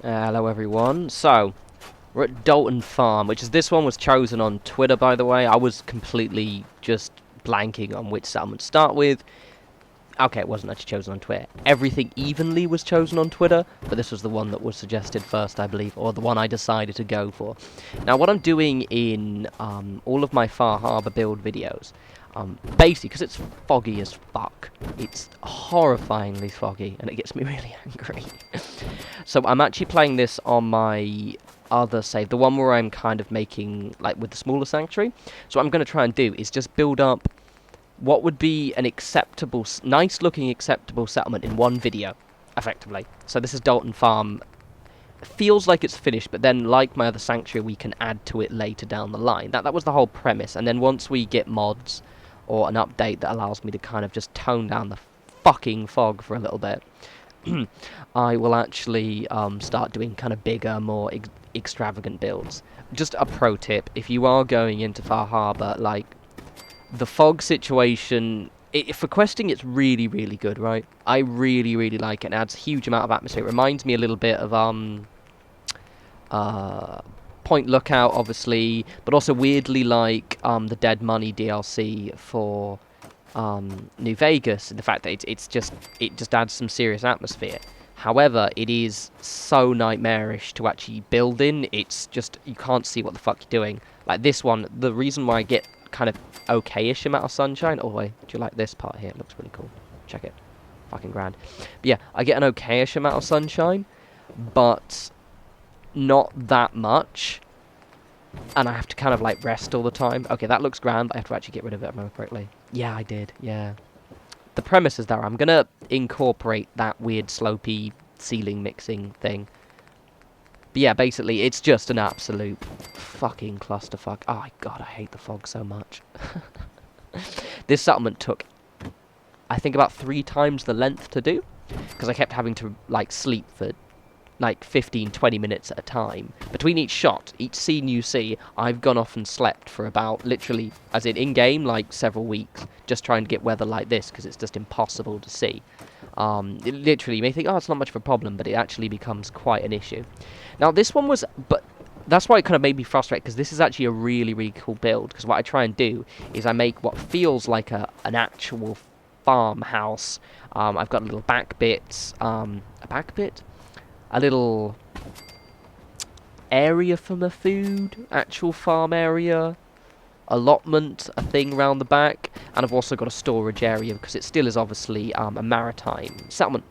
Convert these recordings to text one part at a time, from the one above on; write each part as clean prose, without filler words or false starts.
Hello everyone. So, we're at Dalton Farm, this one was chosen on Twitter, by the way. I was completely just blanking on which settlement to start with. Okay, it wasn't actually chosen on Twitter. Everything evenly was chosen on Twitter, but this was the one that was suggested first, I believe, or the one I decided to go for. Now, what I'm doing in all of my Far Harbor build videos, basically, because it's foggy as fuck, it's horrifyingly foggy, and it gets me really angry. So I'm actually playing this on my other save, the one where I'm kind of making, like, with the smaller sanctuary. So what I'm going to try and do is just build up what would be an acceptable, nice-looking acceptable settlement in one video, effectively. So this is Dalton Farm. It feels like it's finished, but then, like my other sanctuary, we can add to it later down the line. That was the whole premise. And then once we get mods or an update that allows me to kind of just tone down the fucking fog for a little bit, I will actually start doing kind of bigger, more extravagant builds. Just a pro tip: if you are going into Far Harbor, like, the fog situation, for questing, it's really, really good, right? I really, really like it. It adds a huge amount of atmosphere. It reminds me a little bit of Point Lookout, obviously, but also weirdly like the Dead Money DLC for New Vegas, in the fact that it just adds some serious atmosphere. However, it is so nightmarish to actually build in. It's just, you can't see what the fuck you're doing. Like this one, the reason why I get kind of okay-ish amount of sunshine. Oh wait, do you like this part here? It looks really cool. Check it. Fucking grand. But yeah, I get an okay-ish amount of sunshine, but not that much. And I have to kind of like rest all the time. Okay, that looks grand, but I have to actually get rid of it, if I remember correctly. Yeah, I did. Yeah. The premise is there. I'm gonna incorporate that weird slopey ceiling mixing thing. But yeah, basically, it's just an absolute fucking clusterfuck. Oh my god, I hate the fog so much. This settlement took, I think, about 3 times the length to do, because I kept having to, like, sleep for, like, 15-20 minutes at a time. Between each shot, each scene you see, I've gone off and slept for about, literally, as in-game, like, several weeks, just trying to get weather like this, because it's just impossible to see. Literally, you may think, oh, it's not much of a problem, but it actually becomes quite an issue. Now, this one was, but that's why it kind of made me frustrated, because this is actually a really, really cool build, because what I try and do is I make what feels like an actual farmhouse. I've got little back bits, a back bit? A little area for my food, actual farm area, allotment, a thing around the back, and I've also got a storage area because it still is obviously a maritime settlement.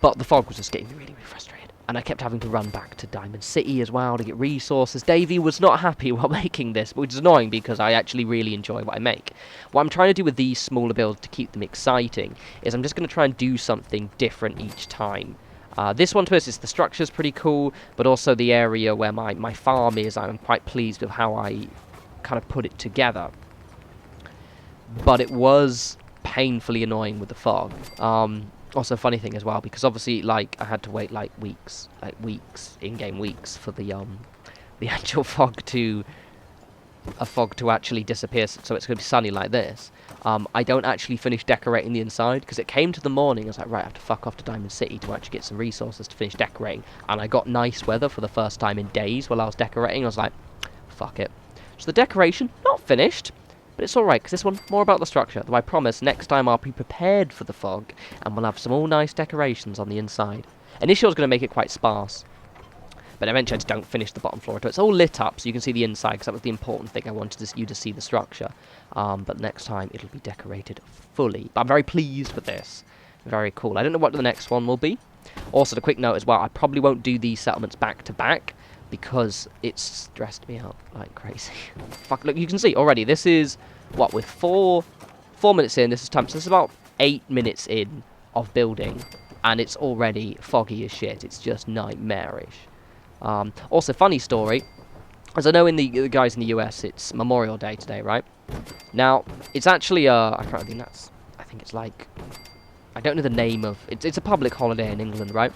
But the fog was just getting me really, really frustrated, and I kept having to run back to Diamond City as well to get resources. Davey was not happy while making this, which is annoying because I actually really enjoy what I make. What I'm trying to do with these smaller builds to keep them exciting is I'm just going to try and do something different each time. This one to us is the structure's pretty cool, but also the area where my farm is, I'm quite pleased with how I kind of put it together. But it was painfully annoying with the fog. Also, funny thing as well, because obviously, like, I had to wait like weeks, in-game weeks, for the actual fog to actually disappear, so it's going to be sunny like this. I don't actually finish decorating the inside, because it came to the morning, I was like, right, I have to fuck off to Diamond City to actually get some resources to finish decorating, and I got nice weather for the first time in days while I was decorating. I was like, fuck it. So the decoration, not finished, but it's alright, because this one, more about the structure, though I promise next time I'll be prepared for the fog, and we'll have some all nice decorations on the inside. Initially I was going to make it quite sparse, but eventually I just don't finish the bottom floor. It's all lit up, so you can see the inside, because that was the important thing. I wanted you to see the structure. But next time, it'll be decorated fully. But I'm very pleased with this. Very cool. I don't know what the next one will be. Also, a quick note as well, I probably won't do these settlements back to back, because it's stressed me out like crazy. Fuck, look, you can see already, this is, what, with 4 minutes in, this is time, so this is about 8 minutes in of building, and it's already foggy as shit. It's just nightmarish. Also, funny story, as I know in the guys in the US, it's Memorial Day today, right? Now, it's actually, I can't think I think it's like, I don't know the name of, it's a public holiday in England, right?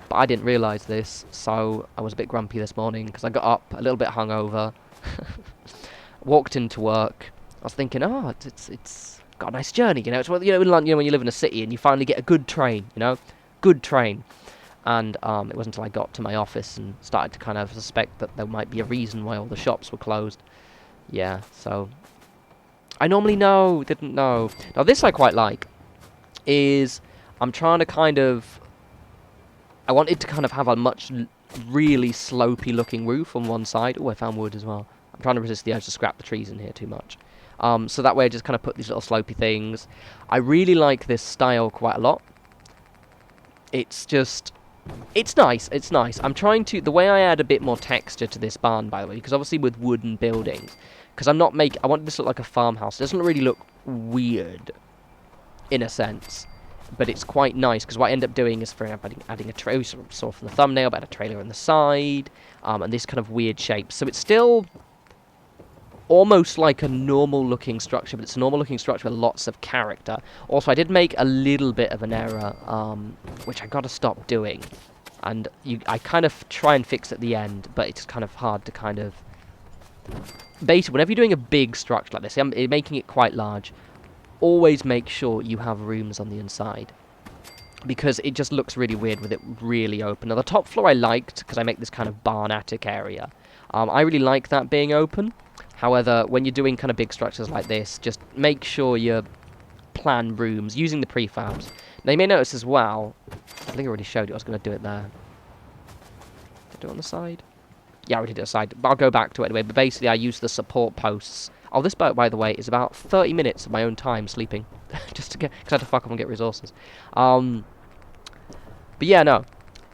But I didn't realise this, so I was a bit grumpy this morning, because I got up, a little bit hungover, walked into work. I was thinking, oh, it's got a nice journey, you know? It's, you know, when you live in a city and you finally get a good train, you know? Good train. And it wasn't until I got to my office and started to kind of suspect that there might be a reason why all the shops were closed. Yeah, so I normally didn't know. Now this I quite like, is I'm trying to kind of, I wanted to kind of have a much really slopey looking roof on one side. Oh, I found wood as well. I'm trying to resist the urge to scrap the trees in here too much. So that way I just kind of put these little slopey things. I really like this style quite a lot. It's just, it's nice, it's nice. I'm trying to, the way I add a bit more texture to this barn, by the way, because obviously with wooden buildings, because I'm not making, I want this to look like a farmhouse. It doesn't really look weird, in a sense, but it's quite nice, because what I end up doing is, for example, adding a trailer, saw from the thumbnail, but a trailer on the side, and this kind of weird shape. So it's still almost like a normal looking structure, but it's a normal looking structure with lots of character. Also, I did make a little bit of an error, which I gotta stop doing, and I kind of try and fix at the end, but it's kind of hard to kind of, basically, whenever you're doing a big structure like this, I'm making it quite large, always make sure you have rooms on the inside, because it just looks really weird with it really open. Now the top floor I liked, because I make this kind of barn attic area. I really like that being open. However, when you're doing kind of big structures like this, just make sure you plan rooms using the prefabs. Now you may notice as well, I think I already showed you, I was going to do it there. Did I do it on the side? Yeah, I already did it on the side, but I'll go back to it anyway. But basically I use the support posts. Oh, this boat, by the way, is about 30 minutes of my own time sleeping. Just to get, because I had to fuck up and get resources. But yeah, no.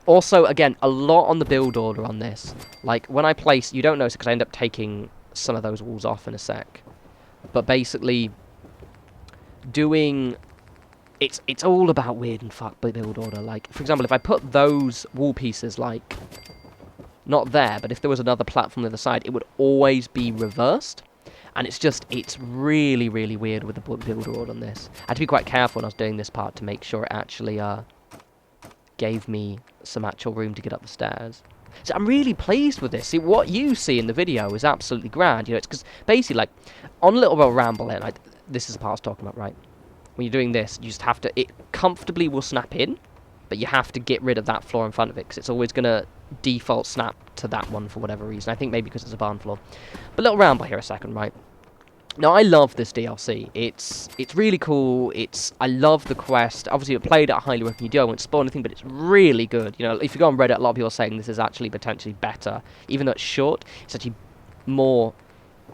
Also, again, a lot on the build order on this. Like, when I place, you don't notice because I end up taking some of those walls off in a sec. But basically, doing, it's all about weird and fuck build order. Like, for example, if I put those wall pieces, like, not there, but if there was another platform on the other side, it would always be reversed. And it's really, really weird with the build order on this. I had to be quite careful when I was doing this part to make sure it actually gave me some actual room to get up the stairs. So I'm really pleased with this. See, what you see in the video is absolutely grand. You know, it's because basically, like, on a little bit of ramble here, like, this is the part I was talking about, right? When you're doing this, you just have to, it comfortably will snap in, but you have to get rid of that floor in front of it, because it's always going to default snap to that one for whatever reason. I think maybe because it's a barn floor. But little ramble here a second, right? Now, I love this DLC. It's really cool. I love the quest. Obviously, I played it. I highly recommend you do. I won't spoil anything, but it's really good. You know, if you go on Reddit, a lot of people are saying this is actually potentially better. Even though it's short, it's actually more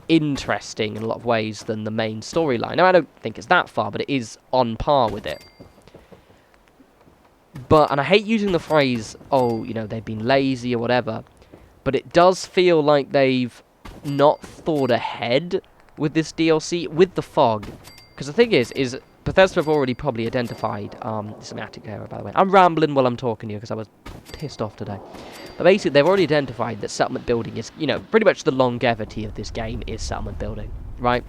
interesting in a lot of ways than the main storyline. Now, I don't think it's that far, but it is on par with it. But, and I hate using the phrase, oh, you know, they've been lazy or whatever, but it does feel like they've not thought ahead with this DLC, with the fog. Because the thing is Bethesda have already probably identified, this is an attic area, by the way. I'm rambling while I'm talking to you because I was pissed off today. But basically, they've already identified that settlement building is, you know, pretty much the longevity of this game is settlement building, right?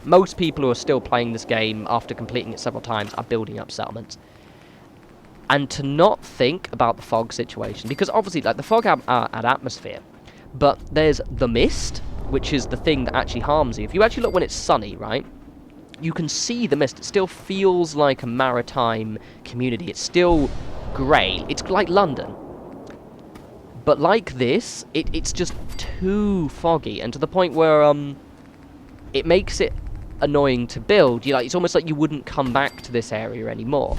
Most people who are still playing this game after completing it several times are building up settlements. And to not think about the fog situation, because obviously, like, the fog add atmosphere, but there's the mist, which is the thing that actually harms you. If you actually look when it's sunny, right, you can see the mist. It still feels like a maritime community. It's still grey. It's like London. But like this, it's just too foggy, and to the point where it makes it annoying to build. It's almost like you wouldn't come back to this area anymore,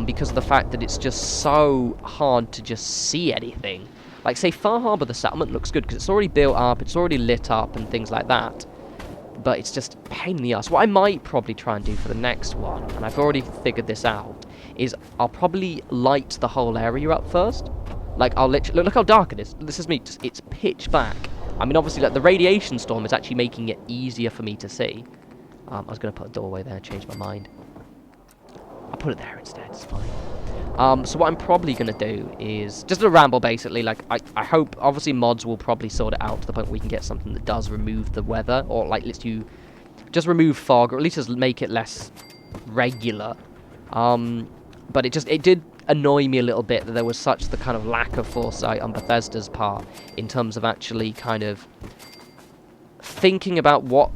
because of the fact that it's just so hard to just see anything. Like, say, Far Harbor, the settlement looks good because it's already built up, it's already lit up and things like that. But it's just a pain in the ass. What I might probably try and do for the next one, and I've already figured this out, is I'll probably light the whole area up first. Like, I'll literally, look how dark it is. This is me, it's pitch black. I mean, obviously, like, the radiation storm is actually making it easier for me to see. I was going to put a doorway there, change my mind. I'll put it there instead, it's fine. So what I'm probably going to do is, just a ramble basically, like, I hope, obviously mods will probably sort it out to the point where we can get something that does remove the weather, or like, lets you just remove fog, or at least just make it less regular. But it did annoy me a little bit that there was such the kind of lack of foresight on Bethesda's part, in terms of actually kind of thinking about what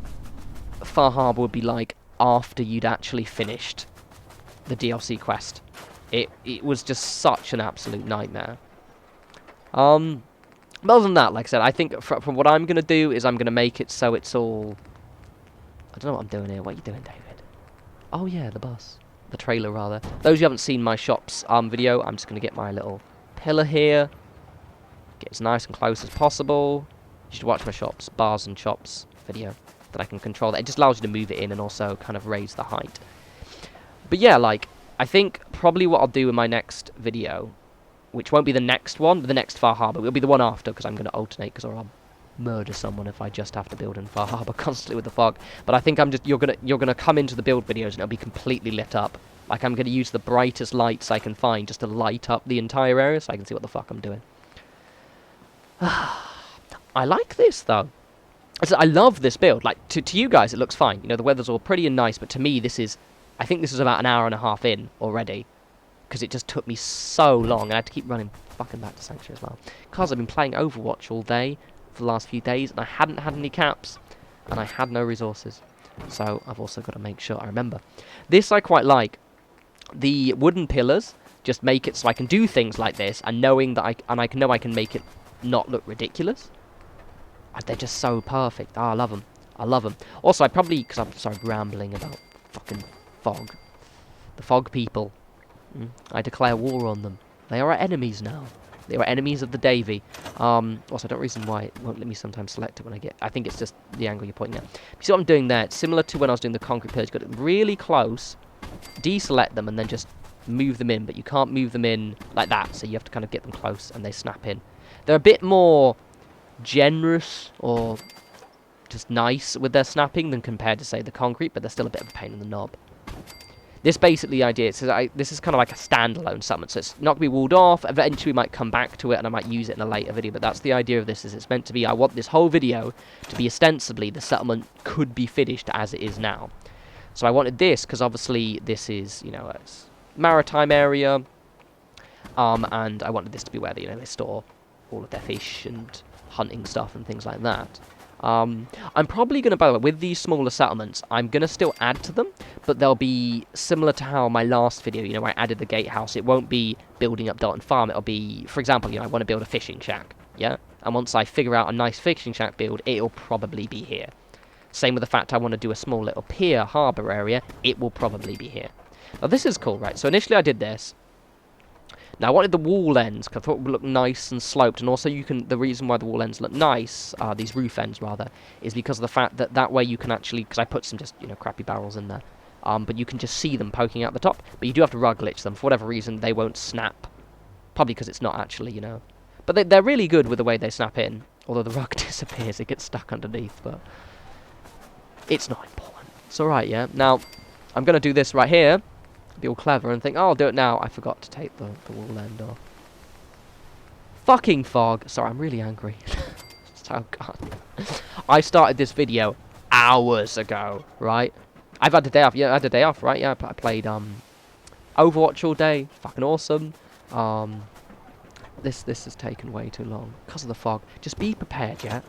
Far Harbor would be like after you'd actually finished the DLC quest. It was just such an absolute nightmare. But other than that, like I said, I think from what I'm going to do is I'm going to make it so it's all... I don't know what I'm doing here. What are you doing, David? Oh, yeah, the bus. The trailer, rather. Those who haven't seen my shop's video, I'm just going to get my little pillar here. Get as nice and close as possible. You should watch my shop's bars and chops video. That I can control that. It just allows you to move it in and also kind of raise the height. But yeah, like, I think probably what I'll do in my next video, which won't be the next one, but the next Far Harbor, it'll be the one after, because I'm going to alternate, because I'll murder someone if I just have to build in Far Harbor constantly with the fog. But I think you're gonna come into the build videos and it'll be completely lit up. Like, I'm gonna use the brightest lights I can find just to light up the entire area so I can see what the fuck I'm doing. I like this though. I love this build. Like, to you guys it looks fine. You know, the weather's all pretty and nice, but to me I think this is about an hour and a half in already. Because it just took me so long, and I had to keep running fucking back to Sanctuary as well. Because I've been playing Overwatch all day for the last few days, and I hadn't had any caps, and I had no resources. So I've also got to make sure I remember. This I quite like. The wooden pillars just make it so I can do things like this, and knowing that I know I can make it not look ridiculous. They're just so perfect. I love them. I love them. Also, I probably, because I'm sorry, rambling about fucking fog. The fog people. I declare war on them. They are our enemies now. They are enemies of the Davy. Also, I don't reason why it won't let me sometimes select it when I get... I think it's just the angle you're pointing at. You see what I'm doing there? It's similar to when I was doing the concrete pillars. You've got it really close, deselect them, and then just move them in. But you can't move them in like that, so you have to kind of get them close, and they snap in. They're a bit more generous, or just nice with their snapping than compared to, say, the concrete, but they're still a bit of a pain in the knob. This basically the idea, so this is kind of like a standalone summon, so it's not going to be walled off. Eventually we might come back to it and I might use it in a later video, but that's the idea of this, is it's meant to be, I want this whole video to be ostensibly the settlement could be finished as it is now. So I wanted this because obviously this is, you know, it's maritime area, and I wanted this to be where they store all of their fish and hunting stuff and things like that. I'm probably going to, by the way, with these smaller settlements, I'm going to still add to them, but they'll be similar to how my last video, you know, I added the gatehouse. It won't be building up Dalton Farm. It'll be, for example, you know, I want to build a fishing shack, yeah? And once I figure out a nice fishing shack build, it'll probably be here. Same with the fact I want to do a small little pier harbour area, it will probably be here. Now, this is cool, right? So initially I did this. Now, I wanted the wall ends, because I thought it would look nice and sloped, and also the reason why the wall ends look nice, these roof ends rather, is because of the fact that way you can actually, because I put some just, you know, crappy barrels in there, but you can just see them poking out the top, but you do have to rug glitch them. For whatever reason, they won't snap, probably because it's not actually, you know, but they're really good with the way they snap in, although the rug disappears, it gets stuck underneath, but it's not important. It's alright, yeah? Now, I'm going to do this right here, be all clever and think, oh, I'll do it now. I forgot to take the wall end off. Fucking fog. Sorry, I'm really angry. Oh, God. I started this video hours ago, right? I've had a day off. Yeah, I had a day off, right? Yeah, I played Overwatch all day. Fucking awesome. This has taken way too long because of the fog. Just be prepared, yeah?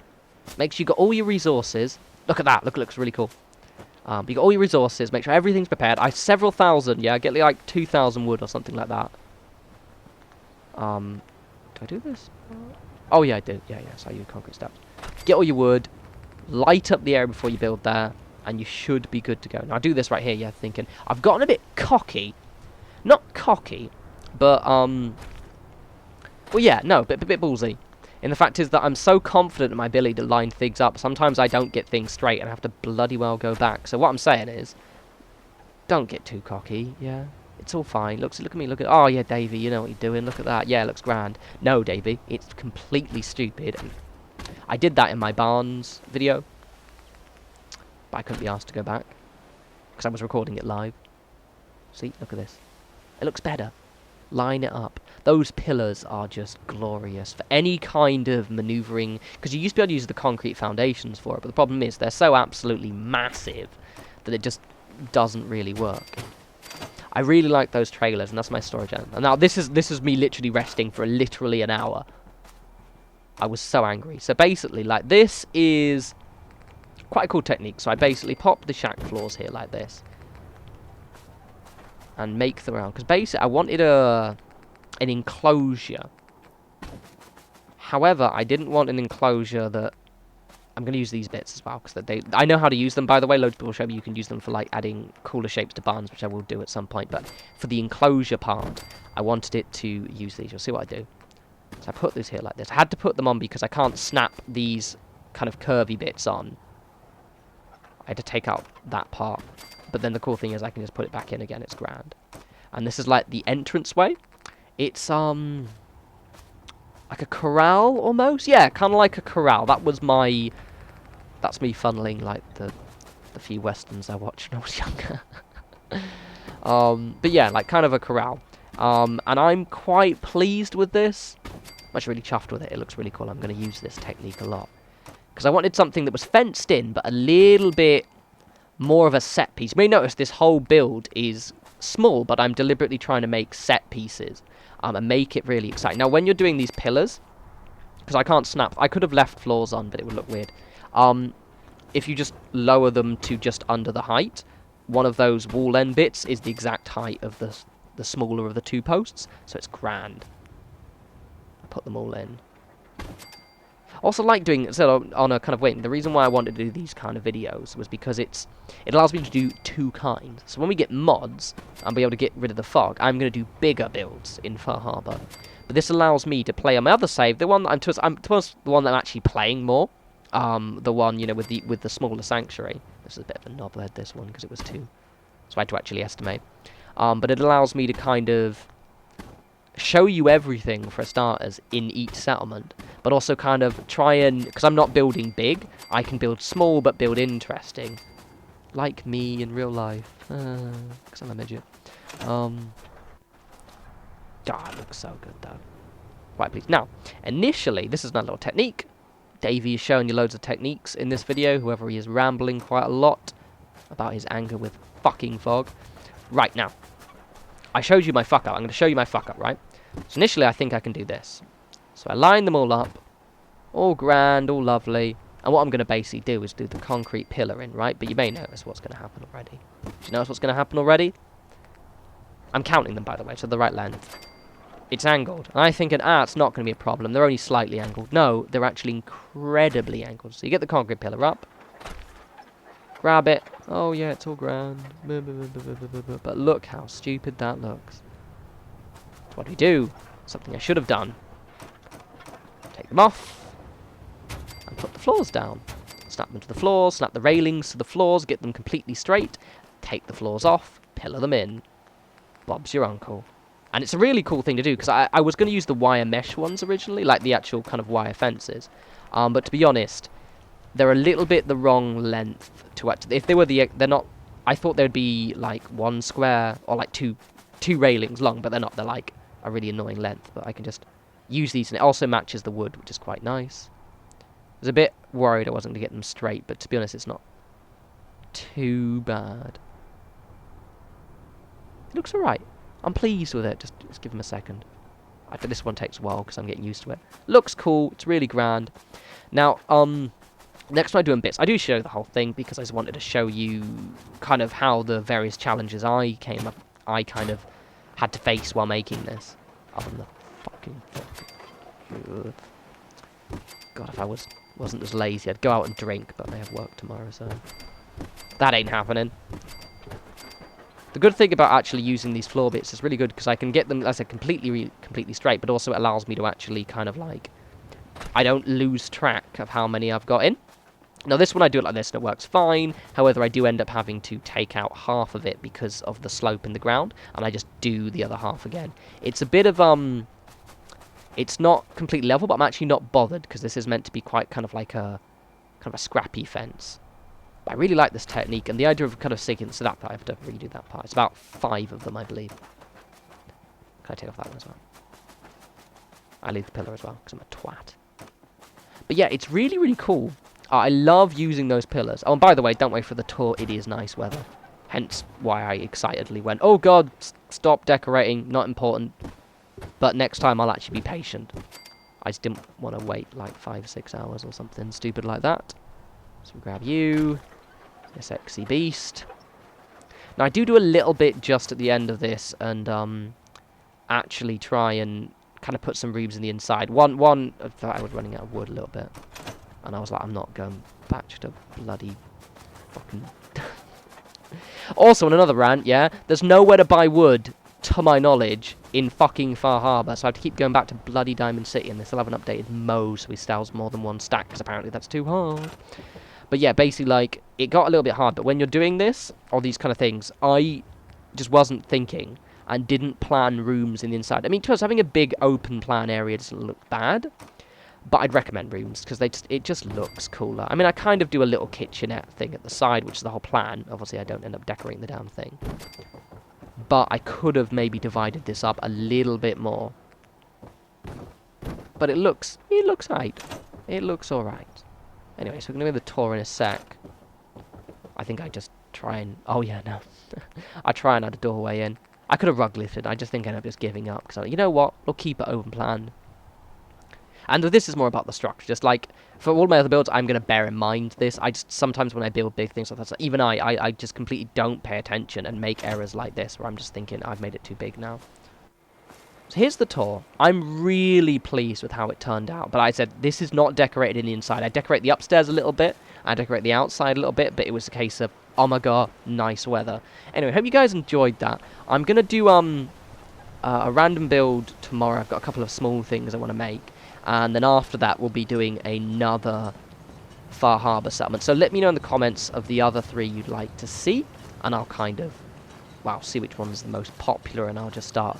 Make sure you got all your resources. Look at that. Look, it looks really cool. You got all your resources, make sure everything's prepared. I have several thousand, yeah, get like 2,000 wood or something like that. Do I do this? Oh yeah, I did. Yeah, so I use concrete steps. Get all your wood, light up the area before you build there, and you should be good to go. Now I do this right here, yeah, thinking, I've gotten a bit cocky. Not cocky, but, well yeah, no, a bit ballsy. And the fact is that I'm so confident in my ability to line things up, sometimes I don't get things straight and I have to bloody well go back. So what I'm saying is, don't get too cocky, yeah? It's all fine. Look at me, look at... Oh, yeah, Davey, you know what you're doing. Look at that. Yeah, it looks grand. No, Davey, it's completely stupid. And I did that in my Barnes video, but I couldn't be asked to go back because I was recording it live. See, look at this. It looks better. Line it up. Those pillars are just glorious for any kind of manoeuvring, because you used to be able to use the concrete foundations for it, but the problem is they're so absolutely massive that it just doesn't really work. I really like those trailers, and that's my storage end. And now this is me literally resting for literally an hour. I was so angry. So basically, like, this is quite a cool technique. So I basically pop the shack floors here like this. and make them around. Because basically, I wanted an enclosure. However, I didn't want an enclosure that... I'm going to use these bits as well, because I know how to use them, by the way. Loads of people show me you can use them for, like, adding cooler shapes to barns, which I will do at some point. But for the enclosure part, I wanted it to use these. You'll see what I do. So I put this here like this. I had to put them on because I can't snap these kind of curvy bits on. I had to take out that part. But then the cool thing is I can just put it back in again. It's grand. And this is, like, the entranceway. It's, like a corral, almost? Yeah, kind of like a corral. That was my... That's me funneling, like, the few westerns I watched when I was younger. But yeah, like, kind of a corral. And I'm quite pleased with this. I'm actually really chuffed with it. It looks really cool. I'm going to use this technique a lot. Because I wanted something that was fenced in, but a little bit more of a set piece. You may notice this whole build is small, but I'm deliberately trying to make set pieces. And make it really exciting. Now, when you're doing these pillars... Because I can't snap... I could have left floors on, but it would look weird. If you just lower them to just under the height, one of those wall end bits is the exact height of the smaller of the two posts, so it's grand. Put them all in. Also like doing, so on a kind of wing, the reason why I wanted to do these kind of videos was because it allows me to do two kinds. So when we get mods, and be able to get rid of the fog, I'm going to do bigger builds in Far Harbor. But this allows me to play on my other save, the one that I'm towards the one that I'm actually playing more. The one, you know, with the smaller sanctuary. This is a bit of a knobhead, this one, because it was 2. So I had to actually estimate. But it allows me to kind of show you everything, for starters, in each settlement. But also kind of try and... Because I'm not building big, I can build small, but build interesting. Like me in real life. Because I'm a midget. God, it looks so good, though. Right, please. Now, initially, this is another little technique. Davey is showing you loads of techniques in this video, whoever he is rambling quite a lot about his anger with fucking fog. Right, now, I showed you my fuck up. I'm going to show you my fuck up, right? So initially, I think I can do this. So I line them all up, all grand, all lovely, and what I'm going to basically do is do the concrete pillar in, right? But you may notice what's going to happen already. Do you notice what's going to happen already? I'm counting them, by the way, to the right length. It's angled. And I think it's not going to be a problem. They're only slightly angled. No, they're actually incredibly angled. So you get the concrete pillar up. Grab it. Oh, yeah, it's all grand. But look how stupid that looks. What do we do? Something I should have done. Take them off. And put the floors down. Snap them to the floors. Snap the railings to the floors. Get them completely straight. Take the floors off. Pillar them in. Bob's your uncle. And it's a really cool thing to do, because I was going to use the wire mesh ones originally, like the actual kind of wire fences. But to be honest, they're a little bit the wrong length to actually... If they were they're not... I thought they'd be like 1 square, or like two railings long, but they're not. They're like a really annoying length, but I can just use these, and it also matches the wood, which is quite nice. I was a bit worried I wasn't going to get them straight, but to be honest, it's not too bad. It looks alright. I'm pleased with it. Just give them a second. I think this one takes a while because I'm getting used to it. Looks cool. It's really grand. Now, next time I do in bits, I do show the whole thing because I just wanted to show you kind of how the various challenges I kind of had to face while making this. Other than the fucking God, if I wasn't as lazy, I'd go out and drink, but I have work tomorrow, so that ain't happening. The good thing about actually using these floor bits is really good because I can get them, as I said, completely straight, but also it allows me to actually kind of like, I don't lose track of how many I've got in. Now this one I do it like this and it works fine, however I do end up having to take out half of it because of the slope in the ground, and I just do the other half again. It's a bit of, it's not completely level, but I'm actually not bothered because this is meant to be quite kind of like a scrappy fence. I really like this technique, and the idea of kind of sticking to that part, I have to redo that part. It's about 5 of them, I believe. Can I take off that one as well? I leave the pillar as well, because I'm a twat. But yeah, it's really, really cool. I love using those pillars. Oh, and by the way, don't wait for the tour. It is nice weather. Hence why I excitedly went, oh god, stop decorating, not important. But next time I'll actually be patient. I just didn't want to wait like 5 or 6 hours or something stupid like that. So we'll grab you. A sexy beast. Now, I do a little bit just at the end of this, and actually try and kind of put some roofs in the inside. One, I thought I was running out of wood a little bit, and I was like, I'm not going back to bloody fucking... Also, on another rant, yeah, there's nowhere to buy wood, to my knowledge, in fucking Far Harbor, so I have to keep going back to bloody Diamond City, and they still haven't updated Mo, so he sells more than one stack, because apparently that's too hard. But yeah, basically, like, it got a little bit hard, but when you're doing this, or these kind of things, I just wasn't thinking, and didn't plan rooms in the inside. I mean, to us, having a big open plan area doesn't look bad, but I'd recommend rooms, because it just looks cooler. I mean, I kind of do a little kitchenette thing at the side, which is the whole plan. Obviously, I don't end up decorating the damn thing. But I could have maybe divided this up a little bit more. But it looks alright. It looks alright. Anyway, so we're going to do the tour in a sec. I think I just try and... Oh, yeah, no. I try and add a doorway in. I could have rug lifted. I just think I end up just giving up. Because, you know what? We'll keep it open plan. And this is more about the structure. Just like, for all my other builds, I'm going to bear in mind this. I just, sometimes when I build big things like that, even I just completely don't pay attention and make errors like this, where I'm just thinking, I've made it too big now. So here's the tour. I'm really pleased with how it turned out. But I said, this is not decorated in the inside. I decorate the upstairs a little bit. I decorate the outside a little bit. But it was a case of, oh my god, nice weather. Anyway, hope you guys enjoyed that. I'm going to do a random build tomorrow. I've got a couple of small things I want to make. And then after that, we'll be doing another Far Harbor settlement. So let me know in the comments of the other 3 you'd like to see. And I'll kind of, well, see which one's the most popular. And I'll just start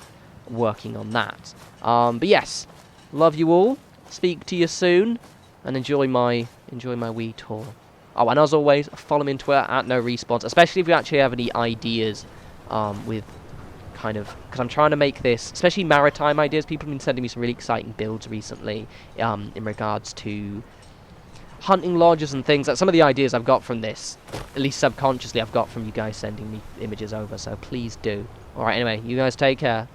working on that. But yes, love you all. Speak to you soon. And enjoy my wee tour. Oh, and as always, follow me on Twitter at norespawns. Especially if you actually have any ideas with... kind of, because I'm trying to make this, especially maritime ideas. People have been sending me some really exciting builds recently in regards to hunting lodges and things. Like some of the ideas I've got from this, at least subconsciously, I've got from you guys sending me images over, so please do. Alright, anyway, you guys take care.